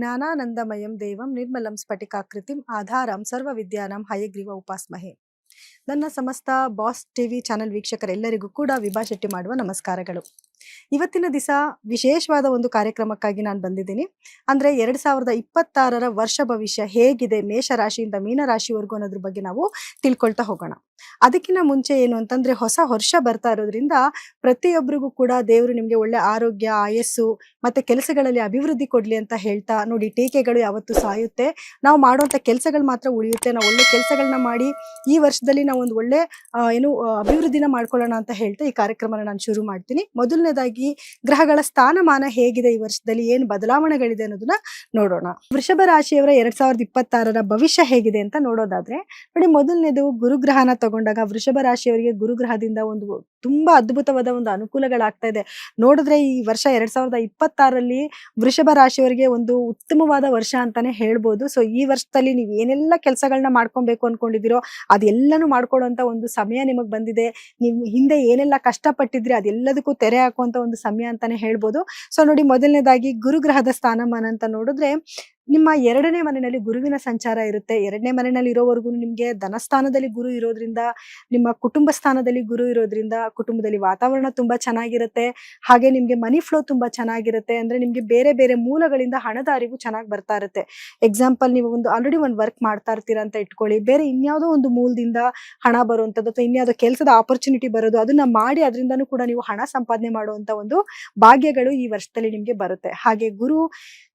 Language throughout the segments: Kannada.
ಜ್ಞಾನಾನಂದಮಯಂ ದೇವಂ ನಿರ್ಮಲಂ ಸ್ಫಟಿಕಾಕೃತಿಂ ಆಧಾರಂ ಸರ್ವವಿದ್ಯಾನಾಂ ಹಯಗ್ರೀವ ಉಪಾಸ್ಮಹೆ. ನನ್ನ ಸಮಸ್ತ ಬಾಸ್ ಟಿವಿ ಚಾನೆಲ್ ವೀಕ್ಷಕರೆಲ್ಲರಿಗೂ ಕೂಡ ವಿಭಾ ಶೆಟ್ಟಿ ಮಾಡುವ ನಮಸ್ಕಾರಗಳು. ಇವತ್ತಿನ ದಿವಸ ವಿಶೇಷವಾದ ಒಂದು ಕಾರ್ಯಕ್ರಮಕ್ಕಾಗಿ ನಾನು ಬಂದಿದ್ದೀನಿ. ಅಂದರೆ 2026ರ ವರ್ಷ ಭವಿಷ್ಯ ಹೇಗಿದೆ ಮೇಷರಾಶಿಯಿಂದ ಮೀನರಾಶಿವರೆಗೂ ಅನ್ನೋದ್ರ ಬಗ್ಗೆ ನಾವು ತಿಳ್ಕೊಳ್ತಾ ಹೋಗೋಣ. ಅದಕ್ಕಿಂತ ಮುಂಚೆ ಏನು ಅಂತಂದರೆ, ಹೊಸ ವರ್ಷ ಬರ್ತಾ ಇರೋದ್ರಿಂದ ಪ್ರತಿಯೊಬ್ಬರಿಗೂ ಕೂಡ ದೇವರು ನಿಮಗೆ ಒಳ್ಳೆ ಆರೋಗ್ಯ, ಆಯಸ್ಸು ಮತ್ತು ಕೆಲಸಗಳಲ್ಲಿ ಅಭಿವೃದ್ಧಿ ಕೊಡಲಿ ಅಂತ ಹೇಳ್ತಾ, ನೋಡಿ ಟೀಕೆಗಳು ಯಾವತ್ತೂ ಸಾಯುತ್ತೆ, ನಾವು ಮಾಡುವಂಥ ಕೆಲಸಗಳು ಮಾತ್ರ ಉಳಿಯುತ್ತೆ. ನಾವು ಒಳ್ಳೆ ಕೆಲಸಗಳನ್ನ ಮಾಡಿ ಈ ವರ್ಷದಲ್ಲಿ ನಾವು ಒಂದು ಒಳ್ಳೆ ಅಭಿವೃದ್ಧಿನ ಮಾಡ್ಕೊಳ್ಳೋಣ ಅಂತ ಹೇಳ್ತಾ ಈ ಕಾರ್ಯಕ್ರಮನ ನಾನು ಶುರು ಮಾಡ್ತೀನಿ. ಮೊದಲನೇದಾಗಿ ಗ್ರಹಗಳ ಸ್ಥಾನಮಾನ ಹೇಗಿದೆ, ಈ ವರ್ಷದಲ್ಲಿ ಏನು ಬದಲಾವಣೆಗಳಿದೆ ಅನ್ನೋದನ್ನ ನೋಡೋಣ. ವೃಷಭ ರಾಶಿಯವರ 2026ರ ಭವಿಷ್ಯ ಹೇಗಿದೆ ಅಂತ ನೋಡೋದಾದ್ರೆ, ನೋಡಿ ಮೊದಲನೇದು ಗುರುಗ್ರಹನ ತಗೊಂಡಾಗ ವೃಷಭ ರಾಶಿಯವರಿಗೆ ಗುರುಗ್ರಹದಿಂದ ಒಂದು ತುಂಬಾ ಅದ್ಭುತವಾದ ಒಂದು ಅನುಕೂಲಗಳಾಗ್ತಾ ಇದೆ. ನೋಡಿದ್ರೆ ಈ ವರ್ಷ 2026ರಲ್ಲಿ ವೃಷಭ ರಾಶಿಯವರಿಗೆ ಒಂದು ಉತ್ತಮವಾದ ವರ್ಷ ಅಂತಾನೆ ಹೇಳ್ಬೋದು. ಸೊ ಈ ವರ್ಷದಲ್ಲಿ ನೀವು ಏನೆಲ್ಲ ಕೆಲಸಗಳನ್ನ ಮಾಡ್ಕೊಬೇಕು ಅನ್ಕೊಂಡಿದ್ದೀರೋ ಅದೆಲ್ಲನೂ ಮಾಡ್ಕೊಳ್ಳುವಂತ ಒಂದು ಸಮಯ ನಿಮಗೆ ಬಂದಿದೆ. ನೀವು ಹಿಂದೆ ಏನೆಲ್ಲ ಕಷ್ಟಪಟ್ಟಿದ್ರಿ ಅದೆಲ್ಲದಕ್ಕೂ ತೆರೆ ಹಾಕುವಂತ ಒಂದು ಸಮಯ ಅಂತಾನೆ ಹೇಳ್ಬೋದು. ಸೊ ನೋಡಿ, ಮೊದಲನೇದಾಗಿ ಗುರುಗ್ರಹದ ಸ್ಥಾನಮಾನ ಅಂತ ನೋಡಿದ್ರೆ, ನಿಮ್ಮ 2ನೇ ಮನೆಯಲ್ಲಿ ಗುರುವಿನ ಸಂಚಾರ ಇರುತ್ತೆ. 2ನೇ ಮನೆಯಲ್ಲಿ ಇರೋವರೆಗೂ ನಿಮ್ಗೆ ಧನಸ್ಥಾನದಲ್ಲಿ ಗುರು ಇರೋದ್ರಿಂದ, ನಿಮ್ಮ ಕುಟುಂಬ ಸ್ಥಾನದಲ್ಲಿ ಗುರು ಇರೋದ್ರಿಂದ ಕುಟುಂಬದಲ್ಲಿ ವಾತಾವರಣ ತುಂಬಾ ಚೆನ್ನಾಗಿರುತ್ತೆ. ಹಾಗೆ ನಿಮ್ಗೆ ಮನಿ ಫ್ಲೋ ತುಂಬಾ ಚೆನ್ನಾಗಿರುತ್ತೆ. ಅಂದ್ರೆ ನಿಮ್ಗೆ ಬೇರೆ ಬೇರೆ ಮೂಲಗಳಿಂದ ಹಣದ ಅರಿವು ಚೆನ್ನಾಗಿ ಬರ್ತಾ ಇರುತ್ತೆ. ಎಕ್ಸಾಂಪಲ್, ನೀವು ಆಲ್ರೆಡಿ ಒಂದು ವರ್ಕ್ ಮಾಡ್ತಾ ಇರ್ತೀರಾ ಅಂತ ಇಟ್ಕೊಳ್ಳಿ, ಬೇರೆ ಇನ್ಯಾವುದೋ ಒಂದು ಮೂಲದಿಂದ ಹಣ ಬರುವಂಥದ್ದು ಅಥವಾ ಇನ್ಯಾವುದೋ ಕೆಲಸದ ಆಪರ್ಚುನಿಟಿ ಬರೋದು, ಅದನ್ನ ಮಾಡಿ ಅದರಿಂದನೂ ಕೂಡ ನೀವು ಹಣ ಸಂಪಾದನೆ ಮಾಡುವಂತ ಒಂದು ಭಾಗ್ಯಗಳು ಈ ವರ್ಷದಲ್ಲಿ ನಿಮ್ಗೆ ಬರುತ್ತೆ. ಹಾಗೆ ಗುರು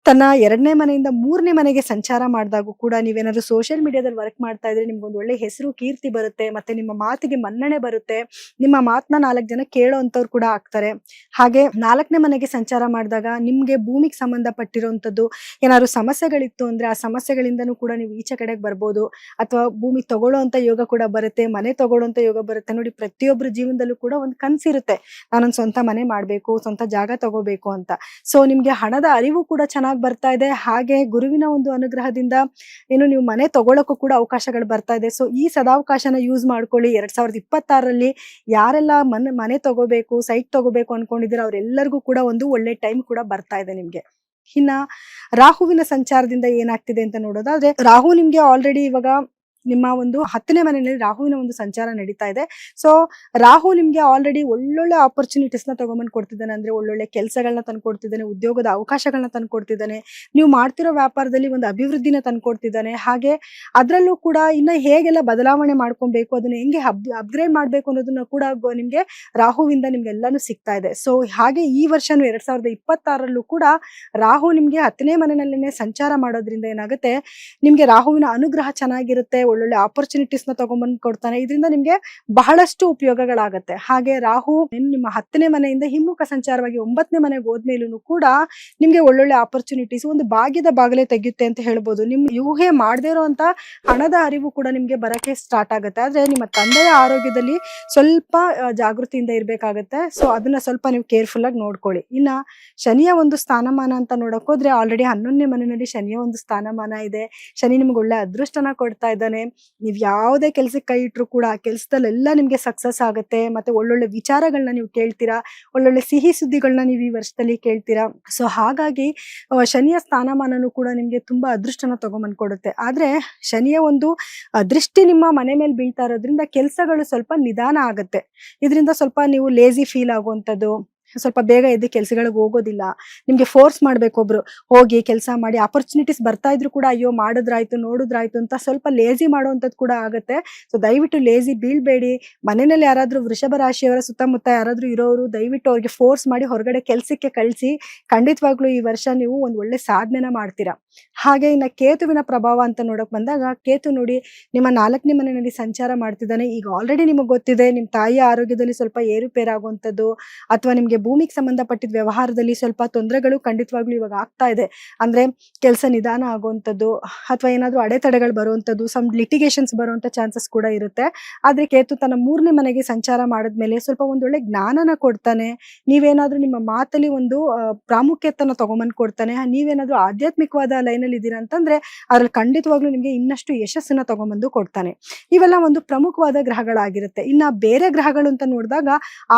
ತನ್ನ 2ನೇ ಮನೆಯಿಂದ 3ನೇ ಮನೆಗೆ ಸಂಚಾರ ಮಾಡಿದಾಗೂ ಕೂಡ ನೀವೇನಾದ್ರು ಸೋಷಿಯಲ್ ಮೀಡಿಯಾದಲ್ಲಿ ವರ್ಕ್ ಮಾಡ್ತಾ ಇದ್ರೆ ನಿಮ್ಗೊಂದು ಒಳ್ಳೆ ಹೆಸರು ಕೀರ್ತಿ ಬರುತ್ತೆ. ಮತ್ತೆ ನಿಮ್ಮ ಮಾತಿಗೆ ಮನ್ನಣೆ ಬರುತ್ತೆ. ನಿಮ್ಮ ಮಾತನ್ನ 4 ಜನ ಕೇಳೋ ಅಂತವ್ರು ಕೂಡ ಆಗ್ತಾರೆ. ಹಾಗೆ 4ನೇ ಮನೆಗೆ ಸಂಚಾರ ಮಾಡಿದಾಗ ನಿಮ್ಗೆ ಭೂಮಿಗೆ ಸಂಬಂಧಪಟ್ಟಿರುವಂತದ್ದು ಏನಾದ್ರು ಸಮಸ್ಯೆಗಳಿತ್ತು ಅಂದ್ರೆ ಆ ಸಮಸ್ಯೆಗಳಿಂದನೂ ಕೂಡ ನೀವು ಈಚೆ ಕಡೆಗೆ ಬರ್ಬೋದು. ಅಥವಾ ಭೂಮಿ ತಗೊಳ್ಳೋ ಅಂತ ಯೋಗ ಕೂಡ ಬರುತ್ತೆ, ಮನೆ ತಗೊಳ್ಳೋಂತ ಯೋಗ ಬರುತ್ತೆ. ನೋಡಿ, ಪ್ರತಿಯೊಬ್ಬರ ಜೀವನದಲ್ಲೂ ಕೂಡ ಒಂದು ಕನಸಿರುತ್ತೆ, ನಾನೊಂದು ಸ್ವಂತ ಮನೆ ಮಾಡ್ಬೇಕು, ಸ್ವಂತ ಜಾಗ ತಗೋಬೇಕು ಅಂತ. ಸೊ ನಿಮ್ಗೆ ಹಣದ ಅರಿವು ಕೂಡ ಚೆನ್ನಾಗಿ ಬರ್ತಾ ಇದೆ. ಹಾಗೆ ಗುರುವಿನ ಒಂದು ಅನುಗ್ರಹದಿಂದ ನೀವು ಮನೆ ತಗೊಳ್ಳೋಕ್ಕೂ ಕೂಡ ಅವಕಾಶಗಳು ಬರ್ತಾ ಇದೆ. ಸೊ ಈ ಸದಾವಕಾಶನ ಯೂಸ್ ಮಾಡ್ಕೊಳ್ಳಿ. 2026ರಲ್ಲಿ ಯಾರೆಲ್ಲ ಮನೆ ತಗೋಬೇಕು, ಸೈಟ್ ತಗೋಬೇಕು ಅನ್ಕೊಂಡಿದ್ದೀರ ಅವರೆಲ್ಲರಿಗೂ ಕೂಡ ಒಂದು ಒಳ್ಳೆ ಟೈಮ್ ಕೂಡ ಬರ್ತಾ ಇದೆ ನಿಮ್ಗೆ. ಇನ್ನ ರಾಹುವಿನ ಸಂಚಾರದಿಂದ ಏನಾಗ್ತಿದೆ ಅಂತ ನೋಡೋದಾದ್ರೆ, ರಾಹು ನಿಮ್ಗೆ ಆಲ್ರೆಡಿ ಇವಾಗ ನಿಮ್ಮ ಒಂದು 10ನೇ ಮನೆಯಲ್ಲಿ ರಾಹುವಿನ ಒಂದು ಸಂಚಾರ ನಡೀತಾ ಇದೆ. ಸೊ ರಾಹು ನಿಮ್ಗೆ ಆಲ್ರೆಡಿ ಒಳ್ಳೊಳ್ಳೆ ಆಪರ್ಚುನಿಟೀಸ್ನ ತಗೊಂಬಂದು ಕೊಡ್ತಿದ್ದಾನೆ. ಅಂದ್ರೆ ಒಳ್ಳೊಳ್ಳೆ ಕೆಲಸಗಳನ್ನ ತಂದ್ಕೊಡ್ತಿದ್ದಾನೆ, ಉದ್ಯೋಗದ ಅವಕಾಶಗಳನ್ನ ತಂದ್ಕೊಡ್ತಿದ್ದಾನೆ, ನೀವು ಮಾಡ್ತಿರೋ ವ್ಯಾಪಾರದಲ್ಲಿ ಒಂದು ಅಭಿವೃದ್ಧಿನ ತಂದ್ಕೊಡ್ತಿದ್ದಾನೆ. ಹಾಗೆ ಅದರಲ್ಲೂ ಕೂಡ ಇನ್ನ ಹೇಗೆಲ್ಲ ಬದಲಾವಣೆ ಮಾಡ್ಕೊಬೇಕು, ಅದನ್ನ ಹೆಂಗೆ ಅಪ್ಗ್ರೇಡ್ ಮಾಡ್ಬೇಕು ಅನ್ನೋದನ್ನ ಕೂಡ ನಿಮ್ಗೆ ರಾಹುವಿಂದ ನಿಮ್ಗೆಲ್ಲಾನು ಸಿಗ್ತಾ ಇದೆ. ಸೊ ಹಾಗೆ ಈ ವರ್ಷನೂ 2026ರಲ್ಲೂ ಕೂಡ ರಾಹು ನಿಮ್ಗೆ 10ನೇ ಮನೆಯಲ್ಲೇನೆ ಸಂಚಾರ ಮಾಡೋದ್ರಿಂದ ಏನಾಗುತ್ತೆ, ನಿಮ್ಗೆ ರಾಹುವಿನ ಅನುಗ್ರಹ ಚೆನ್ನಾಗಿರುತ್ತೆ, ಒಳ್ಳೊಳ್ಳೆ ಆಪರ್ಚುನಿಟೀಸ್ನ ತಗೊಂಡ್ಬಂದು ಕೊಡ್ತಾನೆ. ಇದರಿಂದ ನಿಮ್ಗೆ ಬಹಳಷ್ಟು ಉಪಯೋಗಗಳಾಗತ್ತೆ. ಹಾಗೆ ರಾಹು ನಿಮ್ಮ 10ನೇ ಮನೆಯಿಂದ ಹಿಮ್ಮುಖ ಸಂಚಾರವಾಗಿ 9ನೇ ಮನೆಗೆ ಹೋದ್ಮೇಲೂ ಕೂಡ ನಿಮ್ಗೆ ಒಳ್ಳೊಳ್ಳೆ ಆಪರ್ಚುನಿಟೀಸ್, ಒಂದು ಭಾಗ್ಯದ ಬಾಗಿಲೇ ತೆಗೆಯುತ್ತೆ ಅಂತ ಹೇಳ್ಬೋದು. ನಿಮ್ ಊಹೆ ಮಾಡದೇ ಇರುವಂತ ಹಣದ ಅರಿವು ಕೂಡ ನಿಮ್ಗೆ ಬರಕ್ಕೆ ಸ್ಟಾರ್ಟ್ ಆಗುತ್ತೆ. ಆದ್ರೆ ನಿಮ್ಮ ತಂದೆಯ ಆರೋಗ್ಯದಲ್ಲಿ ಸ್ವಲ್ಪ ಜಾಗೃತಿಯಿಂದ ಇರ್ಬೇಕಾಗತ್ತೆ. ಸೊ ಅದನ್ನ ಸ್ವಲ್ಪ ನೀವು ಕೇರ್ಫುಲ್ ಆಗಿ ನೋಡ್ಕೊಳ್ಳಿ. ಇನ್ನ ಶನಿಯ ಒಂದು ಸ್ಥಾನಮಾನ ಅಂತ ನೋಡಕ್ ಹೋದ್ರೆ, ಆಲ್ರೆಡಿ 11ನೇ ಮನೆಯಲ್ಲಿ ಶನಿಯ ಒಂದು ಸ್ಥಾನಮಾನ ಇದೆ. ಶನಿ ನಿಮ್ಗೆ ಒಳ್ಳೆ ಅದೃಷ್ಟನ ಕೊಡ್ತಾ ಇದ್ದಾನೆ. ನೀವ್ ಯಾವುದೇ ಕೆಲ್ಸಕ್ಕೆ ಕೈ ಇಟ್ರು ಕೂಡ ಆ ಕೆಲ್ಸದಲ್ಲೆಲ್ಲ ನಿಮ್ಗೆ ಸಕ್ಸಸ್ ಆಗುತ್ತೆ. ಮತ್ತೆ ಒಳ್ಳೊಳ್ಳೆ ವಿಚಾರಗಳನ್ನ ನೀವು ಕೇಳ್ತೀರಾ, ಒಳ್ಳೊಳ್ಳೆ ಸಿಹಿ ಸುದ್ದಿಗಳನ್ನ ನೀವು ಈ ವರ್ಷದಲ್ಲಿ ಕೇಳ್ತೀರಾ. ಸೊ ಹಾಗಾಗಿ ಶನಿಯ ಸ್ಥಾನಮಾನನು ಕೂಡ ನಿಮ್ಗೆ ತುಂಬಾ ಅದೃಷ್ಟನ ತಗೊಂಬಂದ್ ಕೊಡುತ್ತೆ. ಆದ್ರೆ ಶನಿಯ ಒಂದು ದೃಷ್ಟಿ ನಿಮ್ಮ ಮನೆ ಮೇಲೆ ಬೀಳ್ತಾ ಇರೋದ್ರಿಂದ ಕೆಲ್ಸಗಳು ಸ್ವಲ್ಪ ನಿಧಾನ ಆಗುತ್ತೆ. ಇದರಿಂದ ಸ್ವಲ್ಪ ನೀವು ಲೇಜಿ ಫೀಲ್ ಆಗುವಂಥದ್ದು, ಸ್ವಲ್ಪ ಬೇಗ ಎದ್ದು ಕೆಲ್ಸಗಳಿಗೆ ಹೋಗೋದಿಲ್ಲ. ನಿಮ್ಗೆ ಫೋರ್ಸ್ ಮಾಡ್ಬೇಕು, ಒಬ್ರು ಹೋಗಿ ಕೆಲಸ ಮಾಡಿ, ಆಪರ್ಚುನಿಟೀಸ್ ಬರ್ತಾ ಇದ್ರು ಕೂಡ ಅಯ್ಯೋ ಮಾಡಿದ್ರಾಯ್ತು ನೋಡಿದ್ರಾಯ್ತು ಅಂತ ಸ್ವಲ್ಪ ಲೇಜಿ ಮಾಡುವಂಥದ್ದು ಕೂಡ ಆಗುತ್ತೆ. ಸೊ ದಯವಿಟ್ಟು ಲೇಜಿ ಬೀಳ್ಬೇಡಿ. ಮನೆಯಲ್ಲಿ ಯಾರಾದ್ರೂ ವೃಷಭ ರಾಶಿಯವರ ಸುತ್ತಮುತ್ತ ಯಾರಾದ್ರೂ ಇರೋರು ದಯವಿಟ್ಟು ಅವ್ರಿಗೆ ಫೋರ್ಸ್ ಮಾಡಿ ಹೊರಗಡೆ ಕೆಲ್ಸಕ್ಕೆ ಕಳಿಸಿ. ಖಂಡಿತವಾಗ್ಲೂ ಈ ವರ್ಷ ನೀವು ಒಂದು ಒಳ್ಳೆ ಸಾಧನೆನ ಮಾಡ್ತೀರಾ. ಹಾಗೆ ಇನ್ನ ಕೇತುವಿನ ಪ್ರಭಾವ ಅಂತ ನೋಡಕ್ ಬಂದಾಗ, ಕೇತು ನೋಡಿ ನಿಮ್ಮ 4ನೇ ಮನೆಯಲ್ಲಿ ಸಂಚಾರ ಮಾಡ್ತಿದ್ದಾನೆ. ಈಗ ಆಲ್ರೆಡಿ ನಿಮಗೆ ಗೊತ್ತಿದೆ, ನಿಮ್ ತಾಯಿಯ ಆರೋಗ್ಯದಲ್ಲಿ ಸ್ವಲ್ಪ ಏರುಪೇರಾಗುವಂಥದ್ದು ಅಥವಾ ನಿಮ್ಗೆ ಭೂಮಿಗೆ ಸಂಬಂಧಪಟ್ಟಿದ ವ್ಯವಹಾರದಲ್ಲಿ ಸ್ವಲ್ಪ ತೊಂದರೆಗಳು ಖಂಡಿತವಾಗ್ಲೂ ಇವಾಗ ಆಗ್ತಾ ಇದೆ. ಅಂದ್ರೆ ಕೆಲಸ ನಿಧಾನ ಆಗುವಂಥದ್ದು ಅಥವಾ ಏನಾದ್ರೂ ಅಡೆತಡೆಗಳು ಬರುವಂಥದ್ದು, ಸಮ್ ಲಿಟಿಗೇಷನ್ಸ್ ಬರುವಂತ ಚಾನ್ಸಸ್ ಕೂಡ ಇರುತ್ತೆ. ಆದ್ರೆ ಕೇತು ತನ್ನ 3ನೇ ಮನೆಗೆ ಸಂಚಾರ ಮಾಡಿದ್ಮೇಲೆ ಸ್ವಲ್ಪ ಒಂದೊಳ್ಳೆ ಜ್ಞಾನನ ಕೊಡ್ತಾನೆ. ನೀವೇನಾದ್ರೂ ನಿಮ್ಮ ಮಾತಲ್ಲಿ ಒಂದು ಪ್ರಾಮುಖ್ಯತೆನ ತಗೊಂಬಂದ್ ಕೊಡ್ತಾನೆ. ನೀವೇನಾದ್ರೂ ಆಧ್ಯಾತ್ಮಿಕವಾದ ಲೈನಲ್ಲಿ ಇದ್ದೀರಾ ಅಂತಂದ್ರೆ ಅದ್ರಲ್ಲಿ ಖಂಡಿತವಾಗ್ಲೂ ನಿಮ್ಗೆ ಇನ್ನಷ್ಟು ಯಶಸ್ಸನ್ನ ತಗೊಂಬಂದು ಕೊಡ್ತಾನೆ. ಇವೆಲ್ಲ ಒಂದು ಪ್ರಮುಖವಾದ ಗ್ರಹಗಳಾಗಿರುತ್ತೆ. ಇನ್ನ ಬೇರೆ ಗ್ರಹಗಳು ಅಂತ ನೋಡಿದಾಗ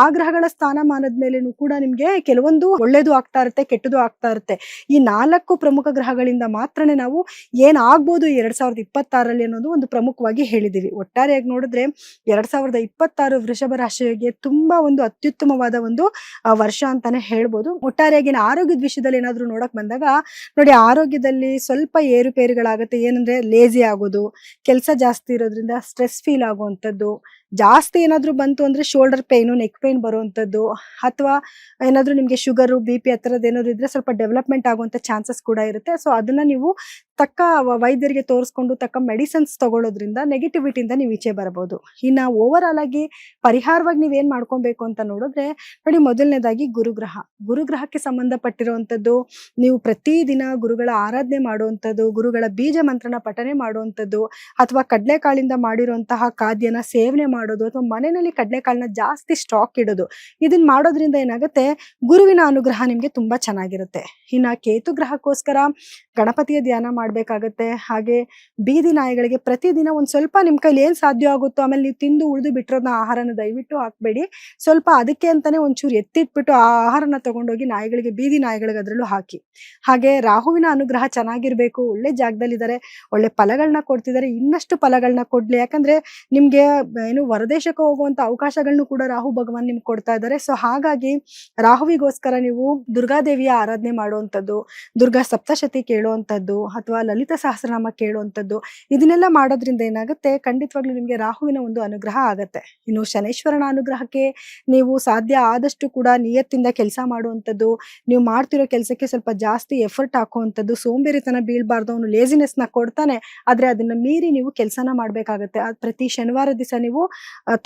ಆ ಗ್ರಹಗಳ ಸ್ಥಾನಮಾನದ ಮೇಲೇನು ಕೂಡ ನಿಮ್ಗೆ ಕೆಲವೊಂದು ಒಳ್ಳೇದು ಆಗ್ತಾ ಇರುತ್ತೆ, ಕೆಟ್ಟದು ಆಗ್ತಾ ಇರುತ್ತೆ. ಈ 4 ಪ್ರಮುಖ ಗ್ರಹಗಳಿಂದ ಮಾತ್ರನೇ ನಾವು ಏನಾಗ್ಬೋದು 2026ರಲ್ಲಿ ಅನ್ನೋದು ಒಂದು ಪ್ರಮುಖವಾಗಿ ಹೇಳಿದೀವಿ. ಒಟ್ಟಾರೆಯಾಗಿ ನೋಡಿದ್ರೆ 2026 ವೃಷಭ ರಾಶಿಗೆ ತುಂಬಾ ಒಂದು ಅತ್ಯುತ್ತಮವಾದ ಒಂದು ವರ್ಷ ಅಂತಾನೆ ಹೇಳ್ಬೋದು. ಒಟ್ಟಾರೆಯಾಗಿ ಆರೋಗ್ಯದ ವಿಷಯದಲ್ಲಿ ಏನಾದ್ರು ನೋಡಕ್ ಬಂದಾಗ ನೋಡಿ, ಆರೋಗ್ಯದಲ್ಲಿ ಸ್ವಲ್ಪ ಏರುಪೇರುಗಳಾಗುತ್ತೆ. ಏನಂದ್ರೆ ಲೇಜಿ ಆಗೋದು, ಕೆಲಸ ಜಾಸ್ತಿ ಇರೋದ್ರಿಂದ ಸ್ಟ್ರೆಸ್ ಫೀಲ್ ಆಗುವಂಥದ್ದು, ಜಾಸ್ತಿ ಏನಾದ್ರು ಬಂತು ಅಂದ್ರೆ ಶೋಲ್ಡರ್ ಪೇನು, ನೆಕ್ ಪೇನ್ ಬರುವಂಥದ್ದು, ಅಥವಾ ಏನಾದ್ರು ನಿಮ್ಗೆ ಶುಗರು, BP ಆ ಥರದ್ದು ಏನಾದ್ರು ಇದ್ರೆ ಸ್ವಲ್ಪ ಡೆವಲಪ್ಮೆಂಟ್ ಆಗುವಂಥ ಚಾನ್ಸಸ್ ಕೂಡ ಇರುತ್ತೆ. ಸೊ ಅದನ್ನ ನೀವು ತಕ್ಕ ವೈದ್ಯರಿಗೆ ತೋರಿಸ್ಕೊಂಡು ತಕ್ಕ ಮೆಡಿಸಿನ್ಸ್ ತಗೊಳ್ಳೋದ್ರಿಂದ ನೆಗೆಟಿವಿಟಿಯಿಂದ ನೀವು ಈಚೆ ಬರಬಹುದು. ಇನ್ನು ಓವರ್ ಆಲ್ ಆಗಿ ಪರಿಹಾರವಾಗಿ ನೀವೇನ್ ಮಾಡ್ಕೊಬೇಕು ಅಂತ ನೋಡಿದ್ರೆ ನೋಡಿ, ಮೊದಲನೇದಾಗಿ ಗುರುಗ್ರಹಕ್ಕೆ ಸಂಬಂಧಪಟ್ಟಿರುವಂಥದ್ದು ನೀವು ಪ್ರತಿದಿನ ಗುರುಗಳ ಆರಾಧನೆ ಮಾಡುವಂಥದ್ದು, ಗುರುಗಳ ಬೀಜ ಮಂತ್ರನ ಪಠನೆ ಮಾಡುವಂಥದ್ದು, ಅಥವಾ ಕಡಲೆಕಾಳಿಂದ ಮಾಡಿರುವಂತಹ ಖಾದ್ಯನ ಸೇವನೆ ಮಾಡೋದು, ಅಥವಾ ಮನೆಯಲ್ಲಿ ಕಡಲೆಕಾಳನ್ನ ಜಾಸ್ತಿ ಸ್ಟಾಕ್ ಇಡೋದು. ಇದನ್ನ ಮಾಡೋದ್ರಿಂದ ಏನಾಗುತ್ತೆ, ಗುರುವಿನ ಅನುಗ್ರಹ ನಿಮ್ಗೆ ತುಂಬಾ ಚೆನ್ನಾಗಿರುತ್ತೆ. ಇನ್ನ ಕೇತು ಗ್ರಹಕ್ಕೋಸ್ಕರ ಗಣಪತಿಯ ಧ್ಯಾನ ಮಾಡ್ಬೇಕಾಗತ್ತೆ. ಹಾಗೆ ಬೀದಿ ನಾಯಿಗಳಿಗೆ ಪ್ರತಿದಿನ ಒಂದ್ ಸ್ವಲ್ಪ ನಿಮ್ ಕೈಲಿ ಏನ್ ಸಾಧ್ಯ ಆಗುತ್ತೋ, ಆಮೇಲೆ ನೀವು ತಿಂದು ಉಳಿದು ಬಿಟ್ಟಿರೋದನ್ನ ಆಹಾರನ ದಯವಿಟ್ಟು ಹಾಕ್ಬೇಡಿ. ಸ್ವಲ್ಪ ಅದಕ್ಕೆ ಅಂತಾನೆ ಒಂಚೂರು ಎತ್ತಿಟ್ಬಿಟ್ಟು ಆ ಆಹಾರನ ತಗೊಂಡೋಗಿ ನಾಯಿಗಳಿಗೆ, ಬೀದಿ ನಾಯಿಗಳಿಗೆ ಅದ್ರಲ್ಲೂ ಹಾಕಿ. ಹಾಗೆ ರಾಹುವಿನ ಅನುಗ್ರಹ ಚೆನ್ನಾಗಿರ್ಬೇಕು, ಒಳ್ಳೆ ಜಾಗದಲ್ಲಿದ್ದಾರೆ, ಒಳ್ಳೆ ಫಲಗಳನ್ನ ಕೊಡ್ತಿದ್ದಾರೆ, ಇನ್ನಷ್ಟು ಫಲಗಳನ್ನ ಕೊಡ್ಲಿ. ಯಾಕಂದ್ರೆ ನಿಮ್ಗೆ ಏನು ಹೊರದೇಶಕ್ಕೆ ಹೋಗುವಂತ ಅವಕಾಶಗಳನ್ನು ಕೂಡ ರಾಹು ಭಗವಾನ್ ನಿಮ್ಗೆ ಕೊಡ್ತಾ ಇದ್ದಾರೆ. ಸೊ ಹಾಗಾಗಿ ರಾಹುವಿಗೋಸ್ಕರ ನೀವು ದುರ್ಗಾದೇವಿಯ ಆರಾಧನೆ ಮಾಡುವಂಥದ್ದು, ದುರ್ಗಾ ಸಪ್ತಶತಿ ಕೇಳುವಂಥದ್ದು, ಅಥವಾ ಲಲಿತ ಸಹಸ್ರನಾಮ ಕೇಳುವಂಥದ್ದು, ಇದನ್ನೆಲ್ಲ ಮಾಡೋದ್ರಿಂದ ಏನಾಗುತ್ತೆ, ಖಂಡಿತವಾಗ್ಲೂ ನಿಮ್ಗೆ ರಾಹುವಿನ ಒಂದು ಅನುಗ್ರಹ ಆಗತ್ತೆ. ಇನ್ನು ಶನೇಶ್ವರನ ಅನುಗ್ರಹಕ್ಕೆ ನೀವು ಸಾಧ್ಯ ಆದಷ್ಟು ಕೂಡ ನಿಯತ್ತಿಂದ ಕೆಲಸ ಮಾಡುವಂಥದ್ದು, ನೀವು ಮಾಡ್ತಿರೋ ಕೆಲಸಕ್ಕೆ ಸ್ವಲ್ಪ ಜಾಸ್ತಿ ಎಫರ್ಟ್ ಹಾಕುವಂಥದ್ದು, ಸೋಂಬೇರಿತನ ಬೀಳ್ಬಾರ್ದು. ಅವನು ಲೇಸಿನೆಸ್ ನ ಕೊಡ್ತಾನೆ, ಆದ್ರೆ ಅದನ್ನ ಮೀರಿ ನೀವು ಕೆಲಸನ ಮಾಡ್ಬೇಕಾಗತ್ತೆ. ಪ್ರತಿ ಶನಿವಾರ ದಿವಸ ನೀವು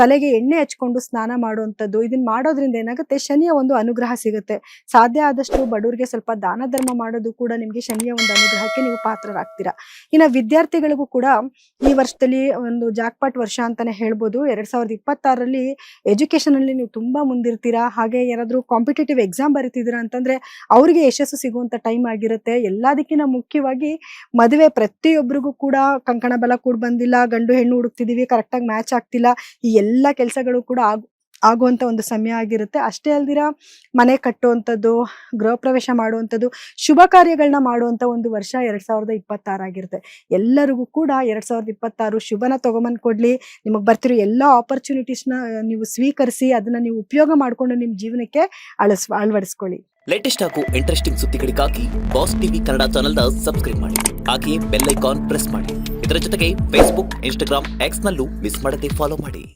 ತಲೆಗೆ ಎಣ್ಣೆ ಹಚ್ಕೊಂಡು ಸ್ನಾನ ಮಾಡುವಂಥದ್ದು, ಇದನ್ನ ಮಾಡೋದ್ರಿಂದ ಏನಾಗುತ್ತೆ, ಶನಿಯ ಒಂದು ಅನುಗ್ರಹ ಸಿಗುತ್ತೆ. ಸಾಧ್ಯ ಆದಷ್ಟು ಬಡವರಿಗೆ ಸ್ವಲ್ಪ ದಾನ ಧರ್ಮ ಮಾಡೋದು ಕೂಡ ನಿಮ್ಗೆ ಶನಿಯ ಒಂದು ಅನುಗ್ರಹಕ್ಕೆ ನೀವು ಪಾತ್ರರಾಗ್ತೀರಾ. ಇನ್ನು ವಿದ್ಯಾರ್ಥಿಗಳಿಗೂ ಕೂಡ ಈ ವರ್ಷದಲ್ಲಿ ಒಂದು ಜಾಕ್ಪಾಟ್ ವರ್ಷ ಅಂತಾನೆ ಹೇಳ್ಬೋದು. 2026ರಲ್ಲಿ ಎಜುಕೇಶನ್ ಅಲ್ಲಿ ನೀವು ತುಂಬಾ ಮುಂದಿರ್ತೀರಾ. ಹಾಗೆ ಯಾರಾದ್ರೂ ಕಾಂಪಿಟೇಟಿವ್ ಎಕ್ಸಾಮ್ ಬರೀತಿದ್ದೀರಾ ಅಂತಂದ್ರೆ ಅವ್ರಿಗೆ ಯಶಸ್ಸು ಸಿಗುವಂತ ಟೈಮ್ ಆಗಿರುತ್ತೆ. ಎಲ್ಲದಕ್ಕಿಂತ ಮುಖ್ಯವಾಗಿ ಮದುವೆ ಪ್ರತಿಯೊಬ್ಬರಿಗೂ ಕೂಡ ಕಂಕಣ ಬಲ ಕೂಡ ಬಂದಿಲ್ಲ, ಗಂಡು ಹೆಣ್ಣು ಹುಡುಕ್ತಿದೀವಿ, ಕರೆಕ್ಟಾಗಿ ಮ್ಯಾಚ್ ಆಗ್ತಿಲ್ಲ, ಈ ಎಲ್ಲ ಕೆಲಸಗಳು ಕೂಡ ಆಗುವಂತ ಒಂದು ಸಮಯ ಆಗಿರುತ್ತೆ. ಅಷ್ಟೇ ಅಲ್ದಿರ ಮನೆ ಕಟ್ಟುವಂಥದ್ದು, ಗೃಹ ಪ್ರವೇಶ ಮಾಡುವಂಥದ್ದು, ಶುಭ ಕಾರ್ಯಗಳನ್ನ ಮಾಡುವಂತ ಒಂದು ವರ್ಷ 2026 ಆಗಿರುತ್ತೆ. ಎಲ್ಲರಿಗೂ ಕೂಡ 2026 ಶುಭನ ತಗೊಂಬಂದ್ ಕೊಡ್ಲಿ. ನಿಮಗೆ ಬರ್ತಿರೋ ಎಲ್ಲ ಆಪರ್ಚುನಿಟೀಸ್ನ ನೀವು ಸ್ವೀಕರಿಸಿ ಅದನ್ನ ನೀವು ಉಪಯೋಗ ಮಾಡ್ಕೊಂಡು ನಿಮ್ಮ ಜೀವನಕ್ಕೆ ಅಳವಡಿಸ್ಕೊಳ್ಳಿ. ಲೇಟೆಸ್ಟ್ ಹಾಗೂ ಇಂಟ್ರೆಸ್ಟಿಂಗ್ ಸುದ್ದಿಗಳಿಗಾಗಿ ಬಾಸ್ ಟಿವಿ ಕನ್ನಡ ಚಾನೆಲ್ನ ಸಬ್ಸ್ಕ್ರೈಬ್ ಮಾಡಿ. ಹಾಗೆಯೇ ಬೆಲ್ ಐಕಾನ್ ಪ್ರೆಸ್ ಮಾಡಿ. ಇದರ ಜೊತೆಗೆ ಫೇಸ್ಬುಕ್, ಇನ್ಸ್ಟಾಗ್ರಾಮ್, ಎಕ್ಸ್ ನಲ್ಲೂ ಮಿಸ್ ಮಾಡದೆ ಫಾಲೋ ಮಾಡಿ.